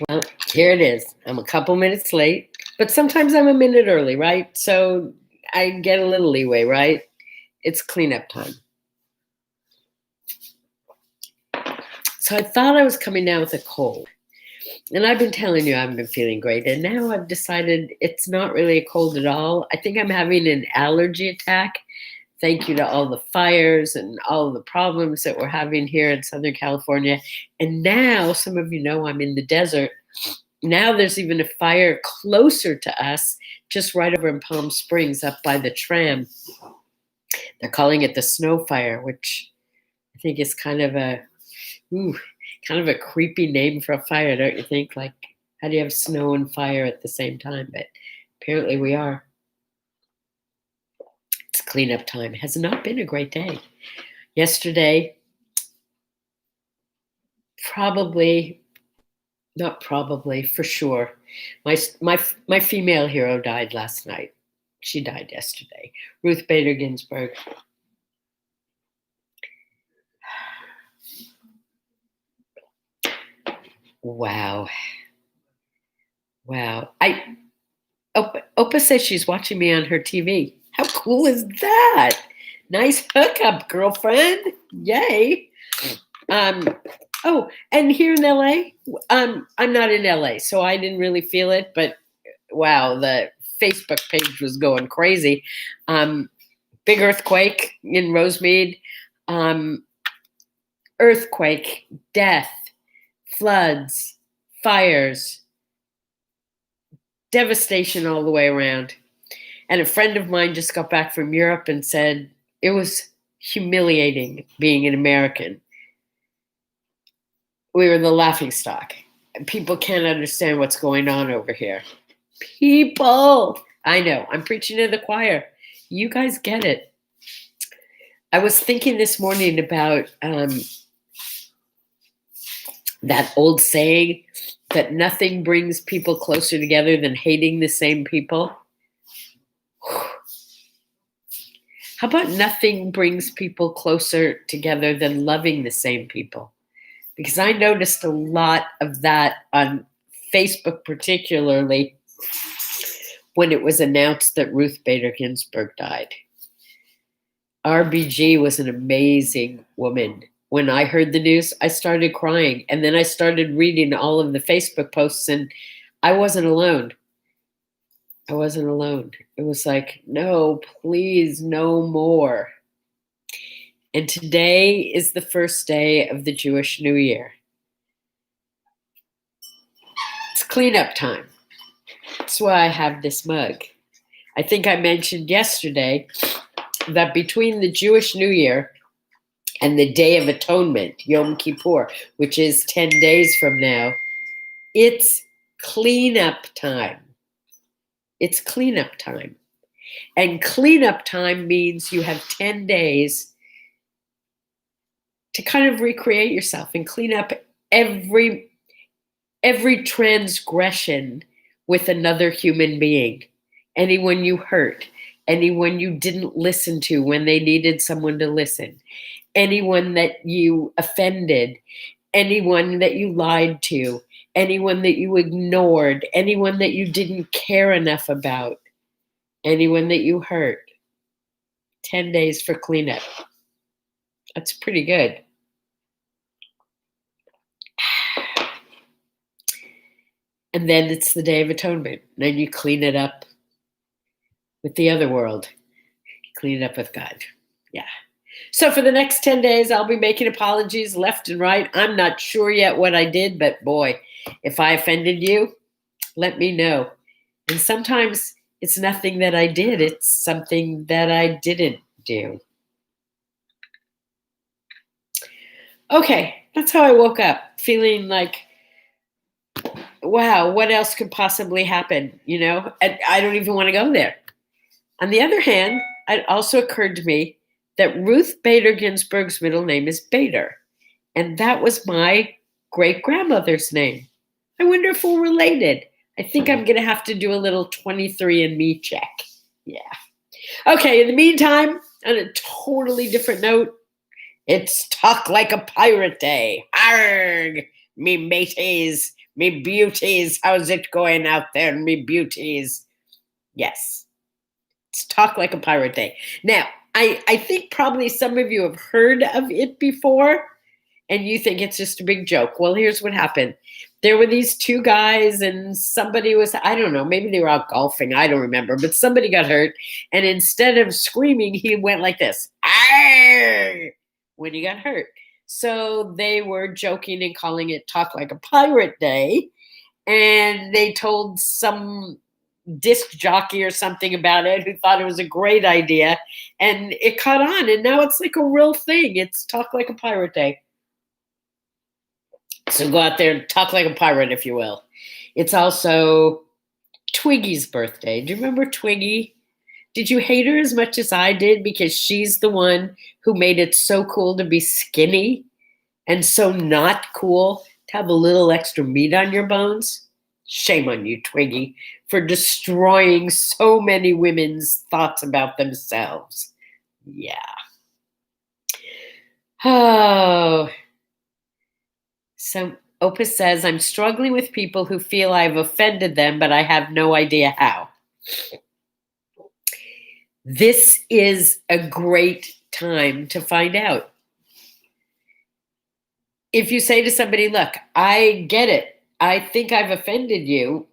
Well, here it is. I'm a couple minutes late, but sometimes I'm a minute early, right? So I get a little leeway, right? It's cleanup time. So I thought I was coming down with a cold. And I've been telling you I haven't been feeling great. And now I've decided it's not really a cold at all. I think I'm having an allergy attack. Thank you to all the fires and all the problems that we're having here in Southern California. And now, some of you know I'm in the desert. Now there's even a fire closer to us, just right over in Palm Springs, up by the tram. They're calling it the snow fire, which I think is kind of a creepy name for a fire, don't you think? Like, how do you have snow and fire at the same time? But apparently we are. It's cleanup time. It has not been a great day. Yesterday, for sure, my female hero died last night. She died yesterday. Ruth Bader Ginsburg. Wow. Opa says she's watching me on her TV. How cool is that? Nice hookup, girlfriend. Yay. And here in LA, I'm not in LA, so I didn't really feel it, but wow, the Facebook page was going crazy. Big earthquake in Rosemead. Earthquake, death, floods, fires, devastation all the way around. And a friend of mine just got back from Europe and said it was humiliating being an American. We were the laughingstock. People can't understand what's going on over here. People! I know, I'm preaching to the choir. You guys get it. I was thinking this morning about that old saying that nothing brings people closer together than hating the same people. How about nothing brings people closer together than loving the same people? Because I noticed a lot of that on Facebook, particularly when it was announced that Ruth Bader Ginsburg died. RBG was an amazing woman. When I heard the news, I started crying. And then I started reading all of the Facebook posts, and I wasn't alone. It was like, no, please, no more. And today is the first day of the Jewish New Year. It's cleanup time. That's why I have this mug. I think I mentioned yesterday that between the Jewish New Year and the Day of Atonement, Yom Kippur, which is 10 days from now, it's cleanup time. It's cleanup time. And cleanup time means you have 10 days to kind of recreate yourself and clean up every transgression with another human being. Anyone you hurt, anyone you didn't listen to when they needed someone to listen, anyone that you offended, anyone that you lied to, anyone that you ignored, anyone that you didn't care enough about, anyone that you hurt. 10 days for cleanup. That's pretty good. And then it's the Day of Atonement. Then you clean it up with the other world. Clean it up with God. Yeah. So for the next 10 days, I'll be making apologies left and right. I'm not sure yet what I did, but boy, if I offended you, let me know. And sometimes it's nothing that I did. It's something that I didn't do. Okay, that's how I woke up, feeling like, wow, what else could possibly happen? You know, and I don't even want to go there. On the other hand, it also occurred to me that Ruth Bader Ginsburg's middle name is Bader. And that was my great-grandmother's name. I wonder if we're related. I think I'm going to have to do a little 23andMe check. Yeah. Okay, in the meantime, on a totally different note, it's Talk Like a Pirate Day. Arrgh, me mateys. Me beauties, how's it going out there, me beauties? Yes, it's Talk Like a Pirate Day. Now, I think probably some of you have heard of it before, and you think it's just a big joke. Well, here's what happened. There were these two guys, and somebody was, I don't know, maybe they were out golfing. I don't remember, but somebody got hurt. And instead of screaming, he went like this, "Arr!" when he got hurt. So they were joking and calling it Talk Like a Pirate Day. And they told some disc jockey or something about it who thought it was a great idea. And it caught on. And now it's like a real thing. It's Talk Like a Pirate Day. So go out there and talk like a pirate, if you will. It's also Twiggy's birthday. Do you remember Twiggy? Did you hate her as much as I did because she's the one who made it so cool to be skinny and so not cool to have a little extra meat on your bones? Shame on you, Twiggy, for destroying so many women's thoughts about themselves. Yeah. Oh. So Opus says, I'm struggling with people who feel I've offended them, but I have no idea how. This is a great time to find out. If you say to somebody, look, I get it. I think I've offended you,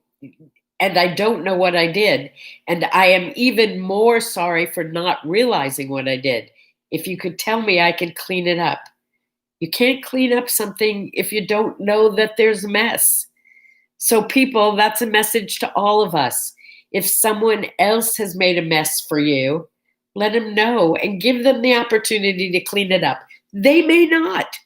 and I don't know what I did. And I am even more sorry for not realizing what I did. If you could tell me, I could clean it up. You can't clean up something if you don't know that there's a mess. So people, that's a message to all of us. If someone else has made a mess for you, let them know and give them the opportunity to clean it up. They may not,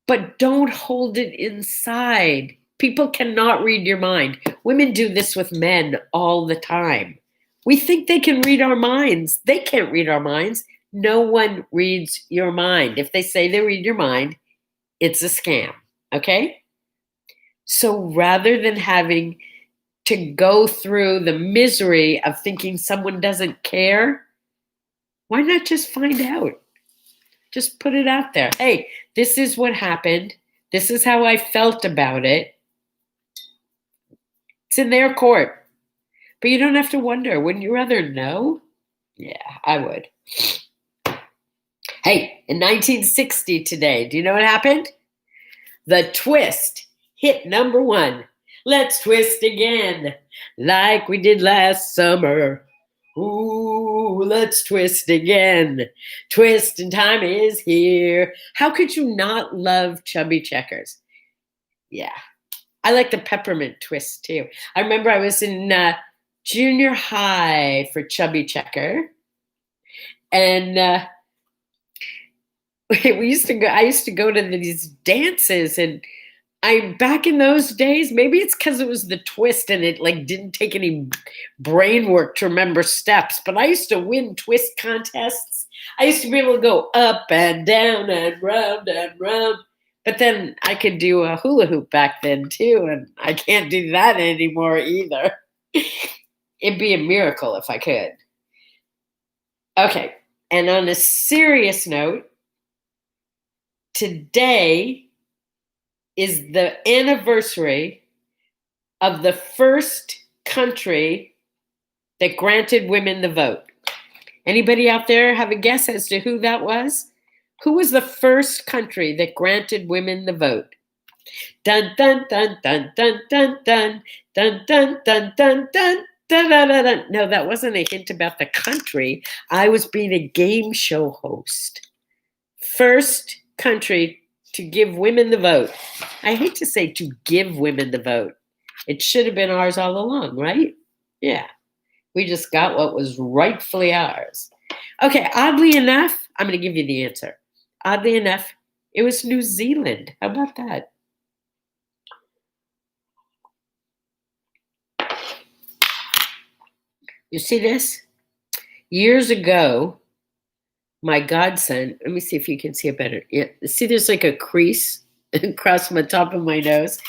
but don't hold it inside. People cannot read your mind. Women do this with men all the time. We think they can read our minds. They can't read our minds. No one reads your mind. If they say they read your mind, it's a scam, okay? So rather than having to go through the misery of thinking someone doesn't care, why not just find out? Just put it out there. Hey, this is what happened. This is how I felt about it. It's in their court. But you don't have to wonder. Wouldn't you rather know? Yeah, I would. Hey, in 1960 today, do you know what happened? The Twist hit #1. Let's twist again, like we did last summer. Ooh, let's twist again. Twisting time is here. How could you not love Chubby Checkers? Yeah, I like the peppermint twist too. I remember I was in junior high for Chubby Checker, and I used to go to these dances, and back in those days, maybe it's because it was the twist and it like didn't take any brain work to remember steps, but I used to win twist contests. I used to be able to go up and down and round and round, but then I could do a hula hoop back then too, and I can't do that anymore either. It'd be a miracle if I could. Okay, and on a serious note, today is the anniversary of the first country that granted women the vote. Anybody out there have a guess as to who that was? Who was the first country that granted women the vote? Dun dun dun dun dun dun dun dun dun dun dun dun. No, that wasn't a hint about the country. I was being a game show host. First country to give women the vote. I hate to say to give women the vote. It should have been ours all along, right? Yeah. We just got what was rightfully ours. Okay, oddly enough, I'm going to give you the answer. Oddly enough, it was New Zealand. How about that? You see this? Years ago, my godson, let me see if you can see it better. Yeah, see, there's like a crease across the top of my nose.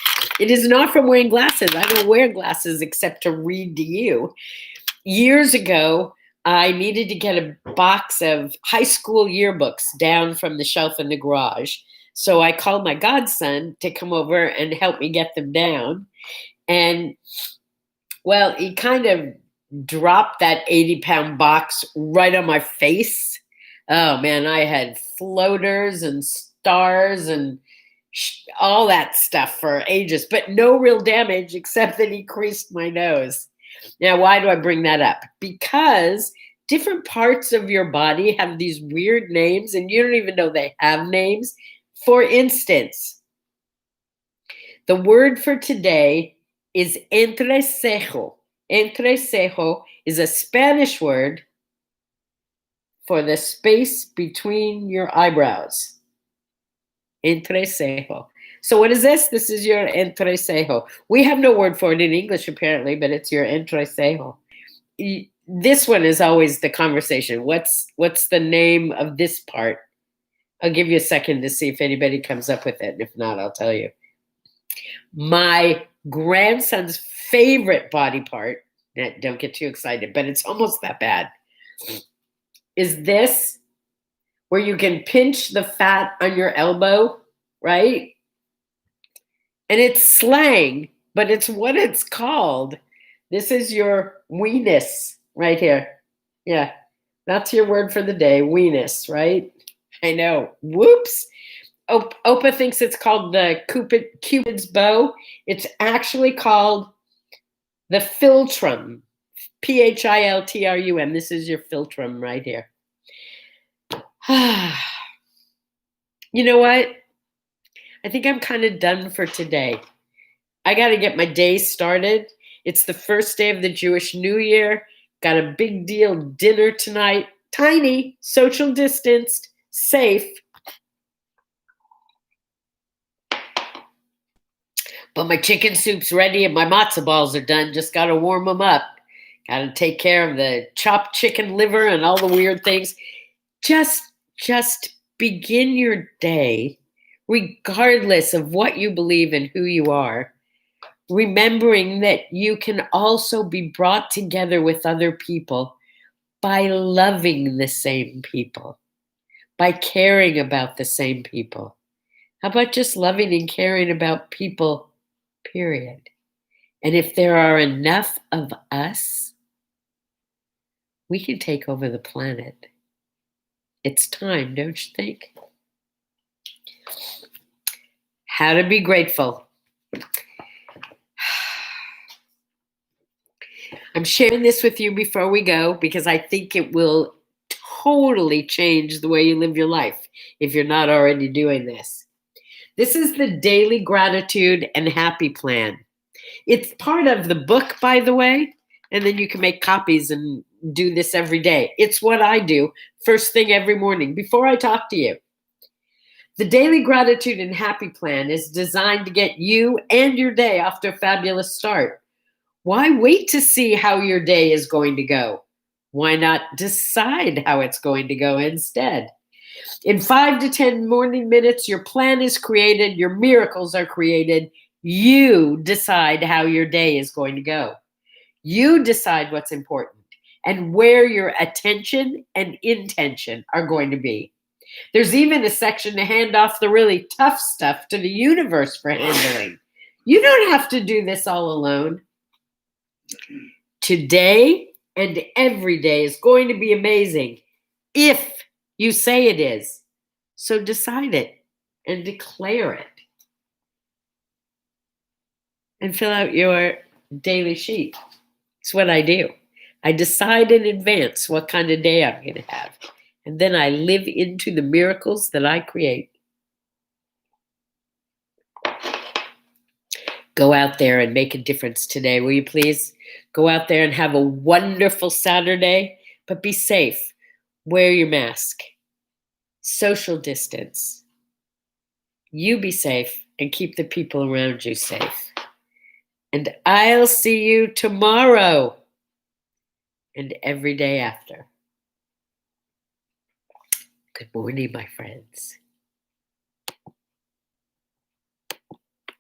It is not from wearing glasses. I don't wear glasses except to read to you. Years ago, I needed to get a box of high school yearbooks down from the shelf in the garage. So I called my godson to come over and help me get them down. And well, he kind of dropped that 80-pound box right on my face. Oh man, I had floaters and stars and all that stuff for ages, but no real damage except that he creased my nose. Now, why do I bring that up? Because different parts of your body have these weird names and you don't even know they have names. For instance, the word for today is entrecejo. Entrecejo is a Spanish word for the space between your eyebrows. Entrecejo. So what is this? This is your entrecejo. We have no word for it in English apparently, but it's your entrecejo. This one is always the conversation. What's the name of this part? I'll give you a second to see if anybody comes up with it. If not, I'll tell you. My grandson's favorite body part, don't get too excited, but it's almost that bad, is this, where you can pinch the fat on your elbow, right? And it's slang, but it's what it's called. This is your weenus right here. Yeah, that's your word for the day, weenus, right? I know. Whoops. Opa thinks it's called the Cupid's bow. It's actually called the philtrum. Philtrum. This is your philtrum right here. You know what? I think I'm kind of done for today. I got to get my day started. It's the first day of the Jewish New Year. Got a big deal dinner tonight. Tiny, social distanced, safe. But my chicken soup's ready and my matzo balls are done. Just got to warm them up. Got to take care of the chopped chicken liver and all the weird things. Just begin your day, regardless of what you believe and who you are, remembering that you can also be brought together with other people by loving the same people, by caring about the same people. How about just loving and caring about people, period? And if there are enough of us, we can take over the planet. It's time, don't you think? How to be grateful. I'm sharing this with you before we go because I think it will totally change the way you live your life if you're not already doing this. This is the Daily Gratitude and Happy Plan. It's part of the book, by the way, and then you can make copies and do this every day. It's what I do first thing every morning before I talk to you. The Daily Gratitude and Happy Plan is designed to get you and your day off to a fabulous start. Why wait to see how your day is going to go? Why not decide how it's going to go instead? In 5 to 10 morning minutes, your plan is created, your miracles are created. You decide how your day is going to go. You decide what's important and where your attention and intention are going to be. There's even a section to hand off the really tough stuff to the universe for handling. You don't have to do this all alone. Today and every day is going to be amazing if you say it is. So decide it and declare it. And fill out your daily sheet. It's what I do. I decide in advance what kind of day I'm going to have. And then I live into the miracles that I create. Go out there and make a difference today, will you please? Go out there and have a wonderful Saturday, but be safe. Wear your mask. Social distance. You be safe and keep the people around you safe. And I'll see you tomorrow and every day after. Good morning, my friends.